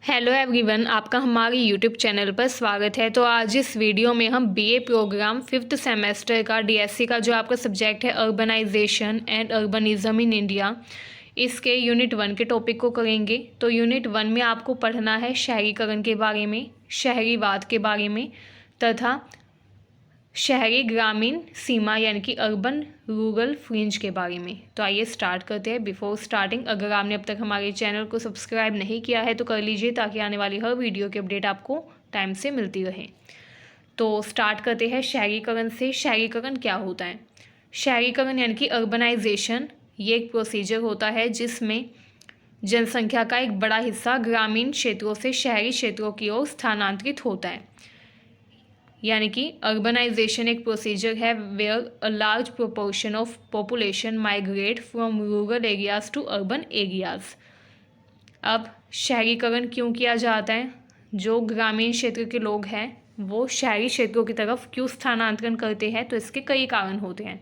Hello everyone, आपका हमारे YouTube channel पर स्वागत है। तो आज इस वीडियो में हम बीए प्रोग्राम 5th सेमेस्टर का डीएससी का जो आपका सब्जेक्ट है urbanisation and urbanism in India, इसके यूनिट 1 के टॉपिक को करेंगे। तो यूनिट 1 में आपको पढ़ना है शहरीकरण के बारे में, शहरीवाद के बारे में तथा शहरी ग्रामीण सीमा यानी कि अर्बन रूरल फ्रिंज के बारे में। तो आइए स्टार्ट करते हैं। बिफोर स्टार्टिंग, अगर आपने अब तक हमारे चैनल को सब्सक्राइब नहीं किया है तो कर लीजिए, ताकि आने वाली हर वीडियो की अपडेट आपको टाइम से मिलती रहे। तो स्टार्ट करते हैं शहरीकरण से। शहरीकरण क्या होता है? शहरीकरण यानी कि अर्बनाइजेशन, ये एक प्रोसीजर होता है जिसमें जनसंख्या का एक बड़ा हिस्सा ग्रामीण क्षेत्रों से शहरी क्षेत्रों की ओर स्थानांतरित होता है। यानी कि अर्बनाइजेशन एक प्रोसीजर है where a large proportion of population migrate from rural areas to urban areas. अब शहरीकरण क्यों किया जाता है? जो ग्रामीण क्षेत्र के लोग हैं वो शहरी क्षेत्रों की तरफ क्यों स्थानांतरण करते हैं? तो इसके कई कारण होते हैं,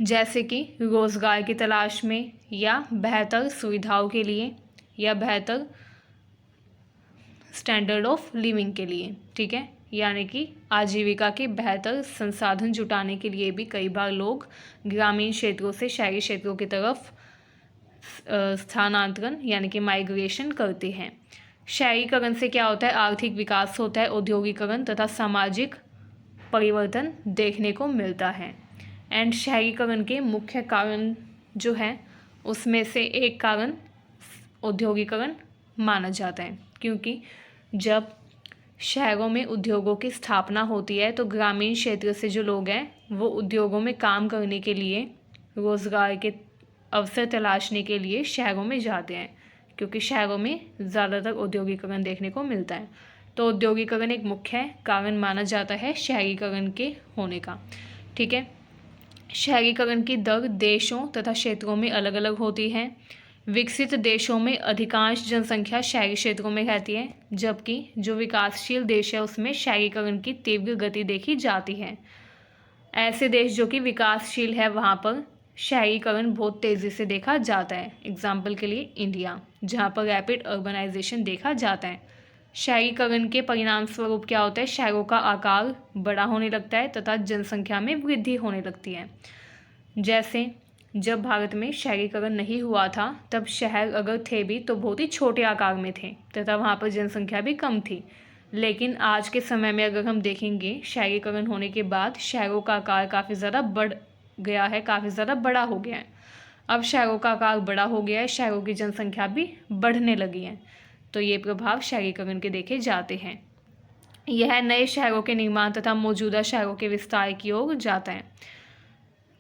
जैसे कि रोजगार की तलाश में, या बेहतर सुविधाओं के लिए, या बेहतर स्टैंडर्ड ऑफ लिविंग के लिए। ठीक है, यानी कि आजीविका के बेहतर संसाधन जुटाने के लिए भी कई बार लोग ग्रामीण क्षेत्रों से शहरी क्षेत्रों की तरफ स्थानांतरण यानी कि माइग्रेशन करते हैं। शहरीकरण से क्या होता है? आर्थिक विकास होता है, औद्योगिकरण तथा सामाजिक परिवर्तन देखने को मिलता है। एंड शहरीकरण के मुख्य कारण जो है उसमें से एक कारण औद्योगिकरण माना जाता है, क्योंकि जब शहरों में उद्योगों की स्थापना होती है तो ग्रामीण क्षेत्र से जो लोग हैं वो उद्योगों में काम करने के लिए, रोज़गार के अवसर तलाशने के लिए शहरों में जाते हैं, क्योंकि शहरों में ज़्यादातर औद्योगिकरण देखने को मिलता है। तो औद्योगिकरण एक मुख्य कारण माना जाता है शहरीकरण के होने का। ठीक है, शहरीकरण की दर देशों तथा क्षेत्रों में अलग अलग होती है। विकसित देशों में अधिकांश जनसंख्या शहरी क्षेत्रों में रहती है, जबकि जो विकासशील देश है उसमें शहरीकरण की तीव्र गति देखी जाती है। ऐसे देश जो कि विकासशील है वहाँ पर शहरीकरण बहुत तेज़ी से देखा जाता है। एग्जाम्पल के लिए इंडिया, जहाँ पर रैपिड अर्बनाइजेशन देखा जाता है। शहरीकरण के परिणाम स्वरूप क्या होता है? शहरों का आकार बड़ा होने लगता है तथा जनसंख्या में वृद्धि होने लगती है। जैसे जब भारत में शहरीकरण नहीं हुआ था तब शहर अगर थे भी तो बहुत ही छोटे आकार में थे तथा वहाँ पर जनसंख्या भी कम थी। लेकिन आज के समय में अगर हम देखेंगे, शहरीकरण होने के बाद शहरों का आकार काफ़ी ज़्यादा बढ़ गया है, काफ़ी ज़्यादा बड़ा हो गया है। अब शहरों का आकार बड़ा हो गया है, शहरों की जनसंख्या भी बढ़ने लगी है। तो ये प्रभाव शहरीकरण के देखे जाते हैं। यह नए शहरों के निर्माण तथा मौजूदा शहरों के विस्तार की ओर जाता है।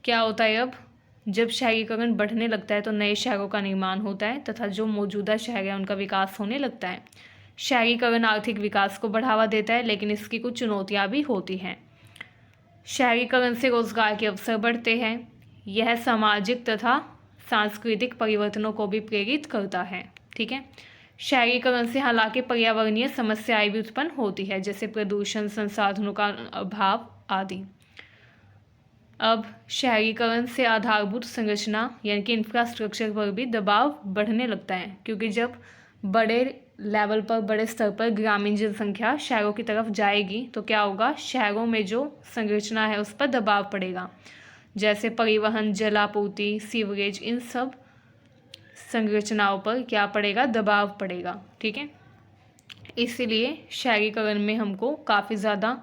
क्या होता है? अब जब शहरीकरण बढ़ने लगता है तो नए शहरों का निर्माण होता है तथा जो मौजूदा शहर है उनका विकास होने लगता है। शहरीकरण आर्थिक विकास को बढ़ावा देता है, लेकिन इसकी कुछ चुनौतियां भी होती हैं। शहरीकरण से रोजगार के अवसर बढ़ते हैं। यह सामाजिक तथा सांस्कृतिक परिवर्तनों को भी प्रेरित करता है। ठीक है, शहरीकरण से हालांकि पर्यावरणीय समस्याएं भी उत्पन्न होती है, जैसे प्रदूषण, संसाधनों का अभाव आदि। अब शहरीकरण से आधारभूत संरचना यानी कि इंफ्रास्ट्रक्चर पर भी दबाव बढ़ने लगता है, क्योंकि जब बड़े लेवल पर, बड़े स्तर पर ग्रामीण जनसंख्या शहरों की तरफ जाएगी तो क्या होगा? शहरों में जो संरचना है उस पर दबाव पड़ेगा, जैसे परिवहन, जलापूर्ति, सीवरेज, इन सब संरचनाओं पर क्या पड़ेगा? दबाव पड़ेगा। ठीक है, इसीलिए शहरीकरण में हमको काफ़ी ज़्यादा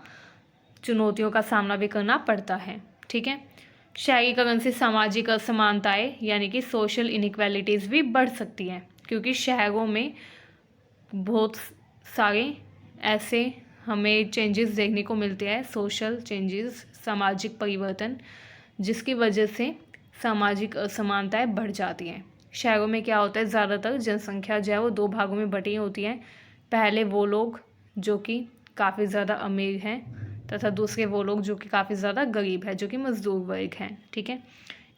चुनौतियों का सामना भी करना पड़ता है। ठीक है, शहरीकरण से सामाजिक असमानताएं यानी कि सोशल इनइक्वालिटीज़ भी बढ़ सकती हैं, क्योंकि शहरों में बहुत सारे ऐसे हमें चेंजेस देखने को मिलते हैं, सोशल चेंजेस, सामाजिक परिवर्तन, जिसकी वजह से सामाजिक असमानताएं बढ़ जाती हैं। शहरों में क्या होता है? ज़्यादातर जनसंख्या जो है वो दो भागों में बटी होती है। पहले वो लोग जो कि काफ़ी ज़्यादा अमीर हैं तथा दूसरे वो लोग जो कि काफ़ी ज़्यादा गरीब है, जो कि मजदूर वर्ग हैं। ठीक है,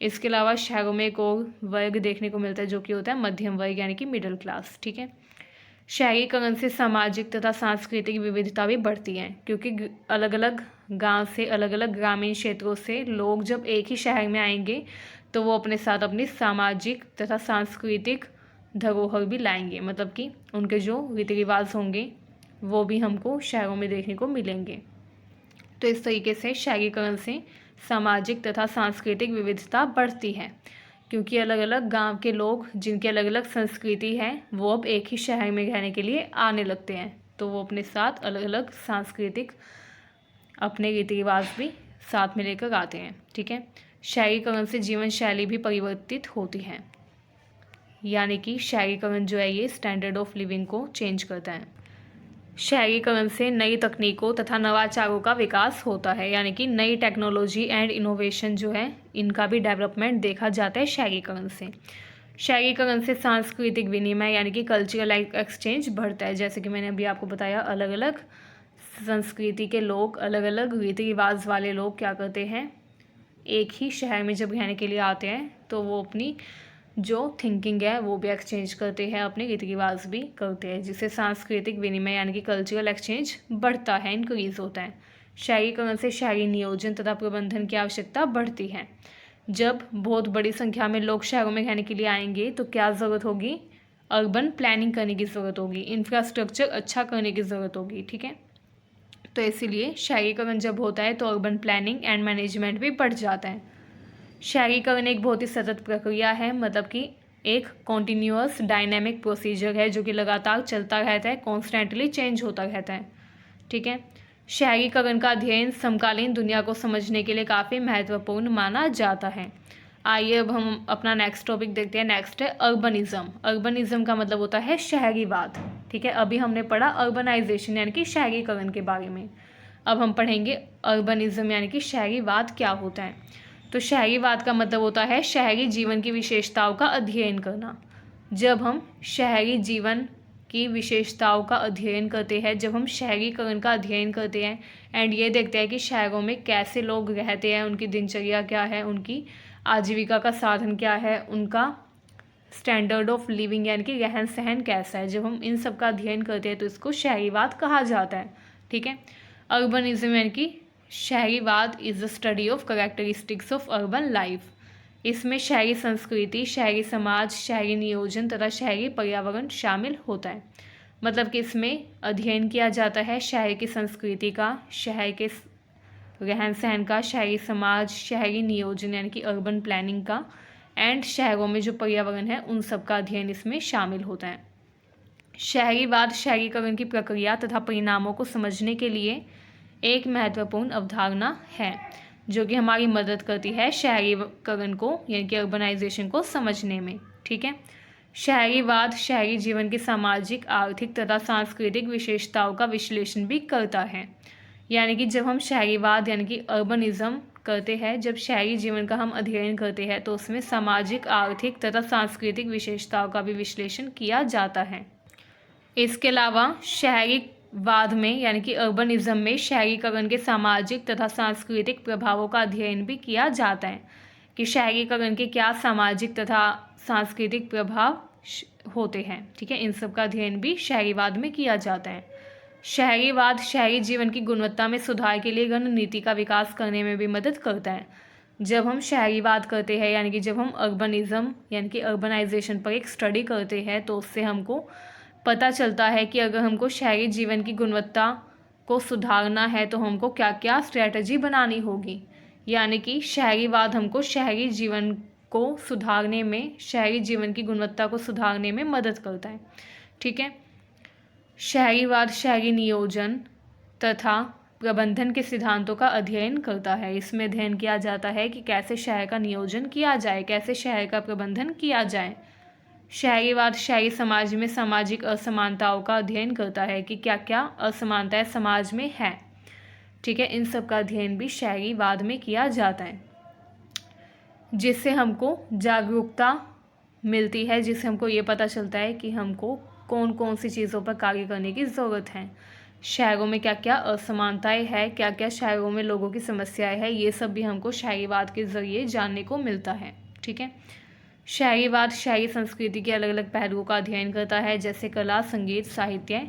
इसके अलावा शहरों में एक और वर्ग देखने को मिलता है जो कि होता है मध्यम वर्ग यानी कि मिडिल क्लास। ठीक है, शहरीकरण से सामाजिक तथा सांस्कृतिक विविधता भी बढ़ती है, क्योंकि अलग अलग गांव से, अलग अलग ग्रामीण क्षेत्रों से लोग जब एक ही शहर में आएंगे तो वो अपने साथ अपनी सामाजिक तथा सांस्कृतिक धरोहर भी लाएंगे, मतलब कि उनके जो रीति रिवाज होंगे वो भी हमको शहरों में देखने को मिलेंगे। तो इस तरीके से शहरीकरण से सामाजिक तथा सांस्कृतिक विविधता बढ़ती है, क्योंकि अलग अलग गांव के लोग जिनकी अलग अलग संस्कृति है वो अब एक ही शहर में रहने के लिए आने लगते हैं, तो वो अपने साथ अलग अलग सांस्कृतिक अपने रीति रिवाज भी साथ में लेकर आते हैं। ठीक है, शहरीकरण से जीवन शैली भी परिवर्तित होती है, यानी कि शहरीकरण जो है ये स्टैंडर्ड ऑफ लिविंग को चेंज करता है। शहरीकरण से नई तकनीकों तथा नवाचारों का विकास होता है, यानी कि नई टेक्नोलॉजी एंड इनोवेशन जो है इनका भी डेवलपमेंट देखा जाता है शहरीकरण से। शहरीकरण से सांस्कृतिक विनिमय यानी कि कल्चरल एक्सचेंज बढ़ता है, जैसे कि मैंने अभी आपको बताया अलग अलग संस्कृति के लोग, अलग अलग रीति रिवाज वाले लोग क्या करते हैं, एक ही शहर में जब रहने के लिए आते हैं तो वो अपनी जो थिंकिंग है वो भी एक्सचेंज करते हैं, अपने रीति रिवाज भी करते हैं, जिससे सांस्कृतिक विनिमय यानी कि कल्चरल एक्सचेंज बढ़ता है, इंक्रीज होता है। शहरीकरण से शहरी नियोजन तथा प्रबंधन की आवश्यकता बढ़ती है। जब बहुत बड़ी संख्या में लोग शहरों में रहने के लिए आएंगे तो क्या ज़रूरत होगी, अर्बन प्लानिंग करने की ज़रूरत होगी, इंफ्रास्ट्रक्चर अच्छा करने की ज़रूरत होगी। ठीक है, तो इसीलिए शहरीकरण जब होता है तो अर्बन प्लानिंग एंड मैनेजमेंट भी बढ़ जाता है। शहरीकरण एक बहुत ही सतत प्रक्रिया है, मतलब कि एक कॉन्टीन्यूअस डायनेमिक प्रोसीजर है जो कि लगातार चलता रहता है, कॉन्स्टेंटली चेंज होता रहता है। ठीक है, शहरीकरण का अध्ययन समकालीन दुनिया को समझने के लिए काफ़ी महत्वपूर्ण माना जाता है। आइए अब हम अपना नेक्स्ट टॉपिक देखते हैं। नेक्स्ट है अर्बनिज्म। अर्बनिज्म का मतलब होता है शहरीवाद। ठीक है, अभी हमने पढ़ा अर्बनाइजेशन यानी कि शहरीकरण के बारे में, अब हम पढ़ेंगे अर्बनिज्म यानी कि शहरीवाद क्या होता है। तो शहरीवाद का मतलब होता है शहरी जीवन की विशेषताओं का अध्ययन करना। जब हम शहरी जीवन की विशेषताओं का अध्ययन करते हैं, जब हम शहरीकरण का अध्ययन करते हैं एंड ये देखते हैं कि शहरों में कैसे लोग रहते हैं, उनकी दिनचर्या क्या है, उनकी आजीविका का साधन क्या है, उनका स्टैंडर्ड ऑफ लिविंग यानी कि रहन सहन कैसा है, जब हम इन सब का अध्ययन करते हैं तो इसको शहरीवाद कहा जाता है। ठीक है, अर्बनिज्म यानी कि शहरीवाद is the study of characteristics of urban life. इसमें शहरी संस्कृति, शहरी समाज, शहरी नियोजन तथा शहरी पर्यावरण शामिल होता है। मतलब कि इसमें अध्ययन किया जाता है शहर की संस्कृति का, शहर के रहन सहन का, शहरी समाज, शहरी नियोजन यानी कि अर्बन प्लानिंग का, एंड शहरों में जो पर्यावरण है उन सब का अध्ययन इसमें शामिल होता है। शहरीवाद शहरीकरण की प्रक्रिया तथा परिणामों को समझने के लिए एक महत्वपूर्ण अवधारणा है जो कि हमारी मदद करती है शहरीकरण को यानी कि अर्बनाइजेशन को समझने में। ठीक है, शहरीवाद शहरी जीवन की सामाजिक, आर्थिक तथा सांस्कृतिक विशेषताओं का विश्लेषण भी करता है। यानी कि जब हम शहरीवाद यानी कि अर्बनिज्म करते हैं, जब शहरी जीवन का हम अध्ययन करते हैं तो उसमें सामाजिक, आर्थिक तथा सांस्कृतिक विशेषताओं का भी विश्लेषण किया जाता है। इसके अलावा शहरीवाद में यानी कि अर्बनिज्म में शहरीकरण के सामाजिक तथा सांस्कृतिक प्रभावों का अध्ययन भी किया जाता है कि शहरीकरण के क्या सामाजिक तथा सांस्कृतिक प्रभाव होते हैं। ठीक है, इन सब का अध्ययन भी शहरीवाद में किया जाता है। शहरीवाद शहरी जीवन की गुणवत्ता में सुधार के लिए रणनीति का विकास करने में भी मदद करता है। जब हम शहरीवाद करते हैं यानी कि जब हम अर्बनिज्म यानी कि अर्बनाइजेशन पर एक स्टडी करते हैं तो उससे हमको पता चलता है कि अगर हमको शहरी जीवन की गुणवत्ता को सुधारना है तो हमको क्या क्या स्ट्रैटेजी बनानी होगी। यानी कि शहरीवाद हमको शहरी जीवन को सुधारने में, शहरी जीवन की गुणवत्ता को सुधारने में मदद करता है। ठीक है, शहरीवाद शहरी नियोजन तथा प्रबंधन के सिद्धांतों का अध्ययन करता है। इसमें अध्ययन किया जाता है कि कैसे शहर का नियोजन किया जाए, कैसे शहर का प्रबंधन किया जाए। शहरीवाद शहरी समाज में सामाजिक असमानताओं का अध्ययन करता है कि क्या क्या असमानताएं समाज में है। ठीक है, इन सब का अध्ययन भी शहरीवाद में किया जाता है, जिससे हमको जागरूकता मिलती है, जिससे हमको ये पता चलता है कि हमको कौन कौन सी चीज़ों पर कार्य करने की ज़रूरत है, शहरों में क्या क्या असमानताएं हैं, क्या क्या शहरों में लोगों की समस्याएं हैं, ये सब भी हमको शहरीवाद के ज़रिए जानने को मिलता है। ठीक है, शहरीवाद शहरी संस्कृति के अलग अलग पहलुओं का अध्ययन करता है, जैसे कला, संगीत, साहित्य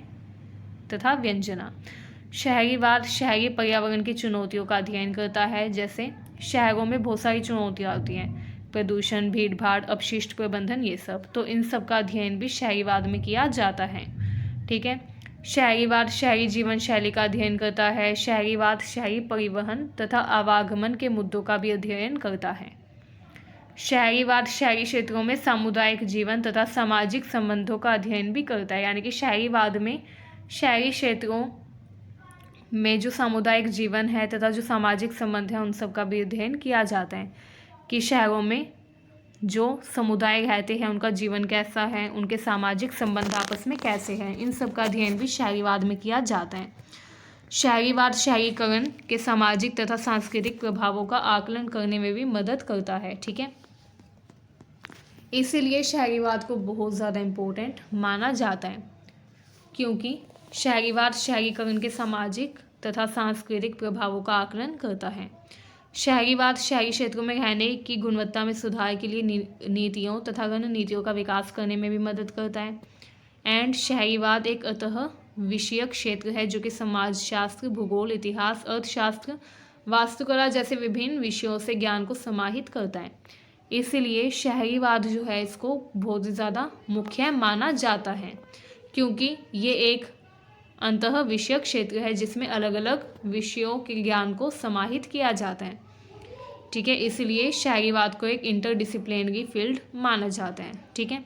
तथा व्यंजना। शहरीवाद शहरी पर्यावरण की चुनौतियों का अध्ययन करता है, जैसे शहरों में बहुत सारी चुनौतियाँ होती हैं, प्रदूषण, भीड़ भाड़, अपशिष्ट प्रबंधन, ये सब। तो इन सब का अध्ययन भी शहरीवाद में किया जाता है। ठीक है। शहरीवाद शहरी जीवन शैली का अध्ययन करता है। शहरीवाद शहरी परिवहन तथा आवागमन के मुद्दों का भी अध्ययन करता है। शहरीवाद शहरी क्षेत्रों में सामुदायिक जीवन तथा सामाजिक संबंधों का अध्ययन भी करता है। यानी कि शहरीवाद में शहरी क्षेत्रों में जो सामुदायिक जीवन है तथा जो सामाजिक संबंध है उन सब का भी अध्ययन किया जाता है कि शहरों में जो समुदाय रहते हैं उनका जीवन कैसा है, उनके सामाजिक संबंध आपस में कैसे हैं, इन सब का अध्ययन भी शहरीवाद में किया जाता है। शहरीवाद शहरीकरण के सामाजिक तथा सांस्कृतिक प्रभावों का आकलन करने में भी मदद करता है। ठीक है। इसीलिए शहरीवाद को बहुत ज़्यादा इम्पोर्टेंट माना जाता है, क्योंकि शहरीवाद शहरीकरण के सामाजिक तथा सांस्कृतिक प्रभावों का आकलन करता है। शहरीवाद शहरी क्षेत्रों में रहने की गुणवत्ता में सुधार के लिए नीतियों तथा रणनीतियों का विकास करने में भी मदद करता है। एंड शहरीवाद एक अंतः विषयक क्षेत्र है जो कि समाजशास्त्र, भूगोल, इतिहास, अर्थशास्त्र, वास्तुकला जैसे विभिन्न विषयों से ज्ञान को समाहित करता है। इसीलिए शहरीवाद जो है इसको बहुत ज़्यादा मुख्य माना जाता है, क्योंकि ये एक अंतः विषयक क्षेत्र है जिसमें अलग अलग विषयों के ज्ञान को समाहित किया जाता है। ठीक है। इसलिए शहरीवाद को एक इंटरडिसिप्लिनरी फील्ड माना जाता है। ठीक है।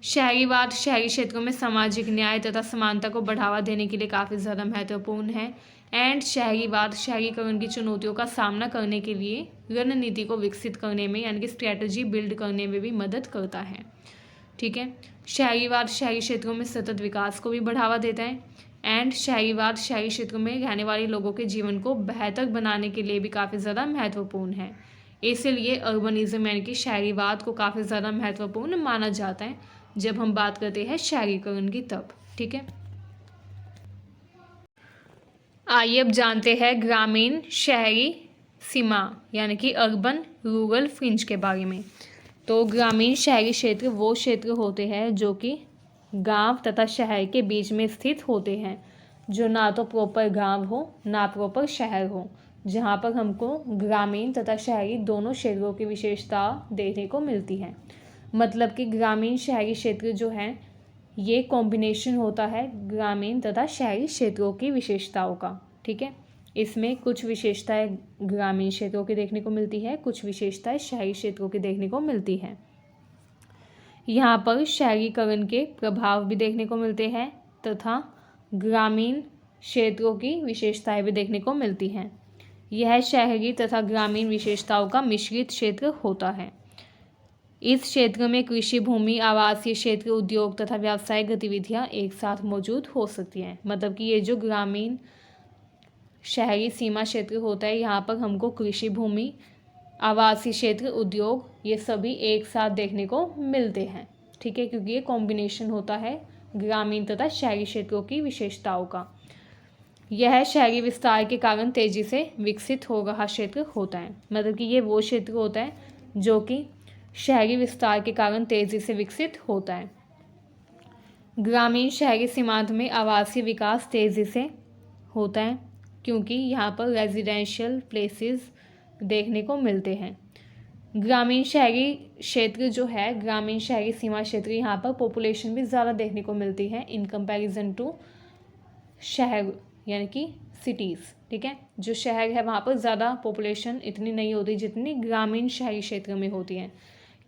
शहरीवाद शहरी क्षेत्रों में सामाजिक न्याय तथा समानता को बढ़ावा देने के लिए काफ़ी ज़्यादा महत्वपूर्ण है। एंड शहरीवाद शहरीकरण की चुनौतियों का सामना करने के लिए रणनीति को विकसित करने में यानी कि स्ट्रैटेजी बिल्ड करने में भी मदद करता है। ठीक है। शहरीवाद शहरी क्षेत्रों में सतत विकास को भी बढ़ावा देता है। एंड शहरीवाद शहरी क्षेत्रों में रहने वाले लोगों के जीवन को बेहतर बनाने के लिए भी काफ़ी ज़्यादा महत्वपूर्ण है। इसलिए अर्बनिज्म यानी कि शहरीवाद को काफ़ी ज़्यादा महत्वपूर्ण माना जाता है जब हम बात करते हैं शहरीकरण की तब। ठीक है। आइए अब जानते हैं ग्रामीण शहरी सीमा यानी कि अर्बन रूरल फ्रिंज के बारे में। तो ग्रामीण शहरी क्षेत्र वो क्षेत्र होते हैं जो कि गांव तथा शहर के बीच में स्थित होते हैं, जो ना तो प्रॉपर गांव हो ना प्रॉपर शहर हो, जहां पर हमको ग्रामीण तथा शहरी दोनों क्षेत्रों की विशेषता देखने को मिलती है। मतलब कि ग्रामीण शहरी क्षेत्र जो है ये कॉम्बिनेशन होता है ग्रामीण तथा शहरी क्षेत्रों की विशेषताओं का। ठीक है। इसमें कुछ विशेषताएं ग्रामीण क्षेत्रों की देखने को मिलती है, कुछ विशेषताएं शहरी क्षेत्रों की देखने को मिलती है। यहाँ पर शहरीकरण के प्रभाव भी देखने को मिलते हैं तथा ग्रामीण क्षेत्रों की विशेषताएं भी देखने को मिलती हैं। यह शहरी तथा ग्रामीण विशेषताओं का मिश्रित क्षेत्र होता है। इस क्षेत्र में कृषि भूमि, आवासीय क्षेत्र, उद्योग तथा व्यावसायिक गतिविधियां एक साथ मौजूद हो सकती हैं। मतलब कि ये जो ग्रामीण शहरी सीमा क्षेत्र होता है यहाँ पर हमको कृषि भूमि, आवासीय क्षेत्र, उद्योग ये सभी एक साथ देखने को मिलते हैं। ठीक है। क्योंकि ये कॉम्बिनेशन होता है ग्रामीण तथा शहरी क्षेत्रों की विशेषताओं का। यह शहरी विस्तार के कारण तेजी से विकसित हो रहा क्षेत्र होता है। मतलब कि ये वो क्षेत्र होता है जो कि शहरी विस्तार के कारण तेजी से विकसित होता है। ग्रामीण शहरी सीमांत में आवासीय विकास तेजी से होता है क्योंकि यहाँ पर रेजिडेंशियल प्लेसेस देखने को मिलते हैं। ग्रामीण शहरी क्षेत्र जो है, ग्रामीण शहरी सीमा क्षेत्र, यहाँ पर पॉपुलेशन भी ज़्यादा देखने को मिलती है इन कंपैरिजन टू शहर यानी कि सिटीज़। ठीक है। जो शहर है वहाँ पर ज़्यादा पॉपुलेशन इतनी नहीं होती जितनी ग्रामीण शहरी क्षेत्र में होती है,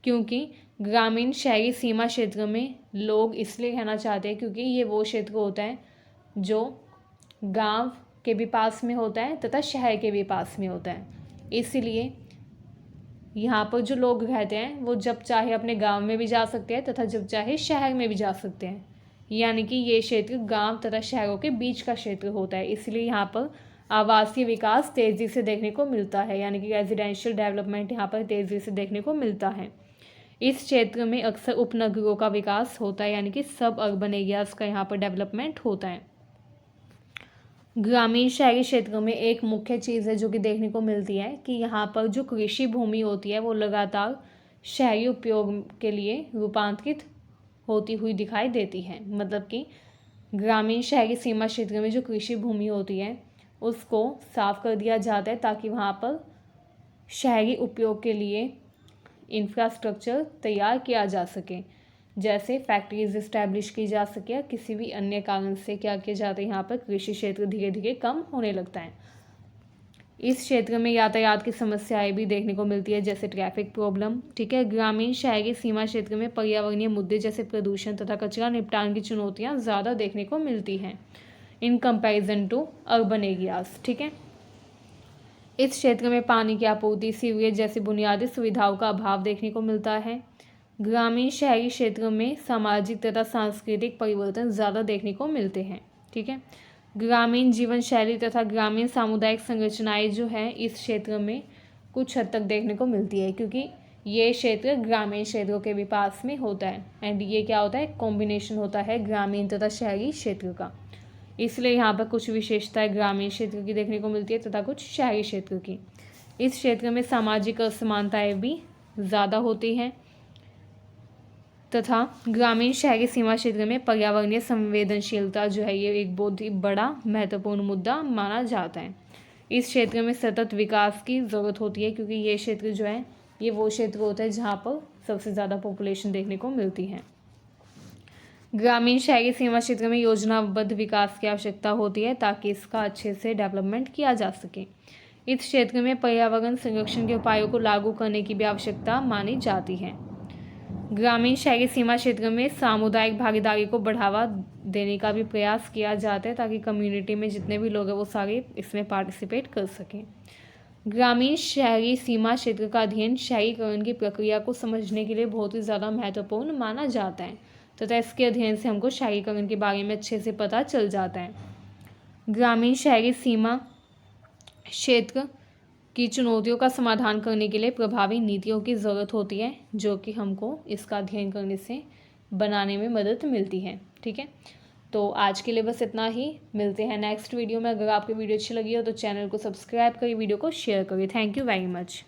क्योंकि ग्रामीण शहरी सीमा क्षेत्र में लोग इसलिए रहना चाहते हैं क्योंकि ये वो क्षेत्र होता है जो गांव के भी पास में होता है तथा शहर के भी पास में होता है। इसलिए यहाँ पर जो लोग रहते हैं वो जब चाहे अपने गांव में भी जा सकते हैं तथा जब चाहे शहर में भी जा सकते हैं। यानी कि ये क्षेत्र गांव तथा शहरों के बीच का क्षेत्र होता है। इसलिए यहाँ पर आवासीय विकास तेज़ी से देखने को मिलता है, यानी कि रेजिडेंशियल डेवलपमेंट यहाँ पर तेज़ी से देखने को मिलता है। इस क्षेत्र में अक्सर उपनगरों का विकास होता है, यानी कि सब अर्बन एरियाज़ का यहाँ पर डेवलपमेंट होता है। ग्रामीण शहरी क्षेत्रों में एक मुख्य चीज़ है जो कि देखने को मिलती है कि यहाँ पर जो कृषि भूमि होती है वो लगातार शहरी उपयोग के लिए रूपांतरित होती हुई दिखाई देती है। मतलब कि ग्रामीण शहरी सीमा क्षेत्र में जो कृषि भूमि होती है उसको साफ कर दिया जाता है ताकि वहाँ पर शहरी उपयोग के लिए इंफ्रास्ट्रक्चर तैयार किया जा सके, जैसे फैक्ट्रीज इस्टेब्लिश की जा सके या किसी भी अन्य कारण से क्या किया जाता है, यहाँ पर कृषि क्षेत्र धीरे धीरे कम होने लगता है। इस क्षेत्र में यातायात की समस्याएं भी देखने को मिलती है, जैसे ट्रैफिक प्रॉब्लम। ठीक है, ग्रामीण शहरी सीमा क्षेत्र में पर्यावरणीय मुद्दे जैसे प्रदूषण तथा कचरा निपटान की चुनौतियां ज़्यादा देखने को मिलती हैं in comparison to urban areas. ठीक है, इस क्षेत्र में पानी की आपूर्ति, सीवरेज जैसी बुनियादी सुविधाओं का अभाव देखने को मिलता है। ग्रामीण शहरी क्षेत्रों में सामाजिक तथा सांस्कृतिक परिवर्तन ज़्यादा देखने को मिलते हैं। ठीक है, ग्रामीण जीवन शैली तथा ग्रामीण सामुदायिक संरचनाएं जो हैं इस क्षेत्र में कुछ हद तक देखने को मिलती है, क्योंकि ये क्षेत्र ग्रामीण क्षेत्रों के भी पास में होता है एंड ये क्या होता है, कॉम्बिनेशन होता है ग्रामीण तथा शहरी क्षेत्र का। इसलिए यहाँ पर कुछ विशेषताएं ग्रामीण क्षेत्र की देखने को मिलती है तथा कुछ शहरी क्षेत्र की। इस क्षेत्र में सामाजिक असमानताएं भी ज़्यादा होती हैं तथा ग्रामीण शहरी सीमा क्षेत्र में पर्यावरणीय संवेदनशीलता जो है ये एक बहुत ही बड़ा महत्वपूर्ण मुद्दा माना जाता है। इस क्षेत्र में सतत विकास की ज़रूरत होती है, क्योंकि ये क्षेत्र जो है ये वो क्षेत्र होता है जहाँ पर सबसे ज़्यादा पॉपुलेशन देखने को मिलती है। ग्रामीण शहरी सीमा क्षेत्र में योजनाबद्ध विकास की आवश्यकता होती है ताकि इसका अच्छे से डेवलपमेंट किया जा सके। इस क्षेत्र में पर्यावरण संरक्षण के उपायों को लागू करने की भी आवश्यकता मानी जाती है। ग्रामीण शहरी सीमा क्षेत्र में सामुदायिक भागीदारी को बढ़ावा देने का भी प्रयास किया जाता है ताकि कम्युनिटी में जितने भी लोग हैं वो सारे इसमें पार्टिसिपेट कर सकें। ग्रामीण शहरी सीमा क्षेत्र का अध्ययन शहरीकरण की प्रक्रिया को समझने के लिए बहुत ही ज़्यादा महत्वपूर्ण माना जाता है तथा इसके अध्ययन से हमको शहरीकरण के बारे में अच्छे से पता चल जाता है। ग्रामीण शहरी सीमा क्षेत्र की चुनौतियों का समाधान करने के लिए प्रभावी नीतियों की ज़रूरत होती है, जो कि हमको इसका अध्ययन करने से बनाने में मदद मिलती है। ठीक है, तो आज के लिए बस इतना ही। मिलते हैं नेक्स्ट वीडियो में। अगर आपको वीडियो अच्छी लगी हो तो चैनल को सब्सक्राइब करिए, वीडियो को शेयर करिए। Thank you very much.